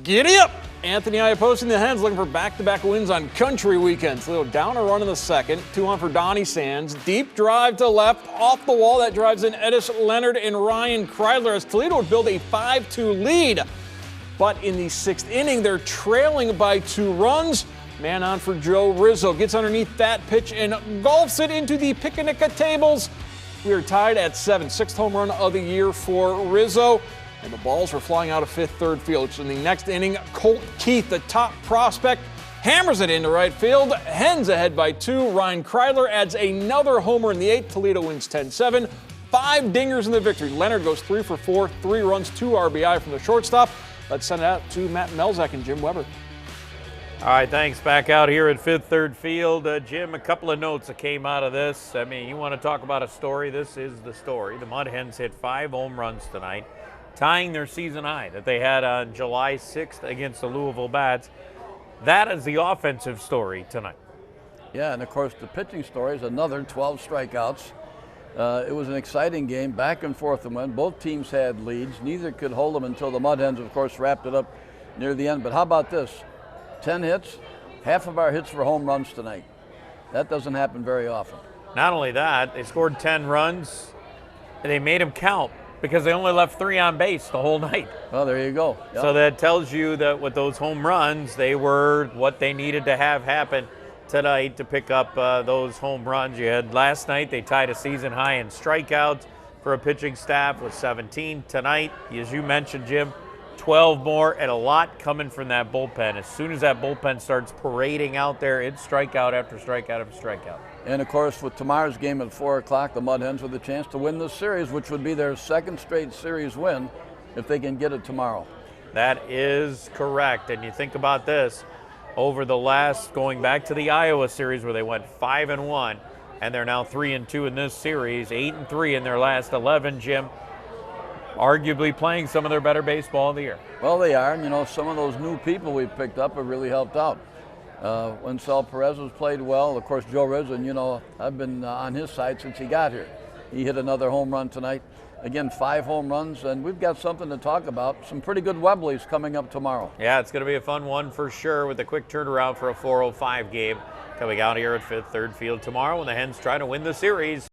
Giddy up! Anthony Iapoce and the Hens looking for back-to-back wins on country weekends. Toledo down a run in the second. 2 on for Donnie Sands. Deep drive to left, off the wall. That drives in Edis Leonard and Ryan Kreidler as Toledo would build a 5-2 lead. But in the 6th inning, they're trailing by 2 runs. Man on for Joe Rizzo. Gets underneath that pitch and golfs it into the picnic tables. We are tied at 7. 6th home run of the year for Rizzo. And the balls were flying out of third field. So in the next inning, Colt Keith, the top prospect, hammers it into right field. Hens ahead by 2. Ryan Kreidler adds another homer in the 8th. Toledo wins 10-7. 5 dingers in the victory. Leonard goes 3 for 4, 3 runs, 2 RBI from the shortstop. Let's send it out to Matt Melzak and Jim Weber. All right, thanks. Back out here at third field. Jim, a couple of notes that came out of this. I mean, you want to talk about a story? This is the story. The Mud Hens hit 5 home runs tonight, tying their season high that they had on July 6th against the Louisville Bats. That is the offensive story tonight. Yeah, and of course the pitching story is another 12 strikeouts. It was an exciting game, back and forth and win. Both teams had leads. Neither could hold them until the Mud Hens, of course, wrapped it up near the end. But how about this? 10 hits, half of our hits were home runs tonight. That doesn't happen very often. Not only that, they scored 10 runs, and they made them count because they only left 3 on base the whole night. Well, there you go. Yep. So that tells you that with those home runs, they were what they needed to have happen tonight to pick up those home runs. You had last night, they tied a season high in strikeouts for a pitching staff with 17. Tonight, as you mentioned, Jim, 12 more, and a lot coming from that bullpen. As soon as that bullpen starts parading out there, it's strikeout after strikeout after strikeout. And of course, with tomorrow's game at 4 o'clock, the Mud Hens with a chance to win this series, which would be their 2nd straight series win if they can get it tomorrow. That is correct. And you think about this, over the last, going back to the Iowa series where they went 5-1, and they're now 3-2 in this series, 8-3 in their last 11, Jim. Arguably playing some of their better baseball of the year. Well, they are, and you know, some of those new people we picked up have really helped out. When Sal Perez has played well, of course, Joe Rizzo, and you know, I've been on his side since he got here. He hit another home run tonight. Again, 5 home runs, and we've got something to talk about. Some pretty good Webleys coming up tomorrow. Yeah, it's going to be a fun one for sure with a quick turnaround for a 4:05 game coming out here at third field tomorrow when the Hens try to win the series.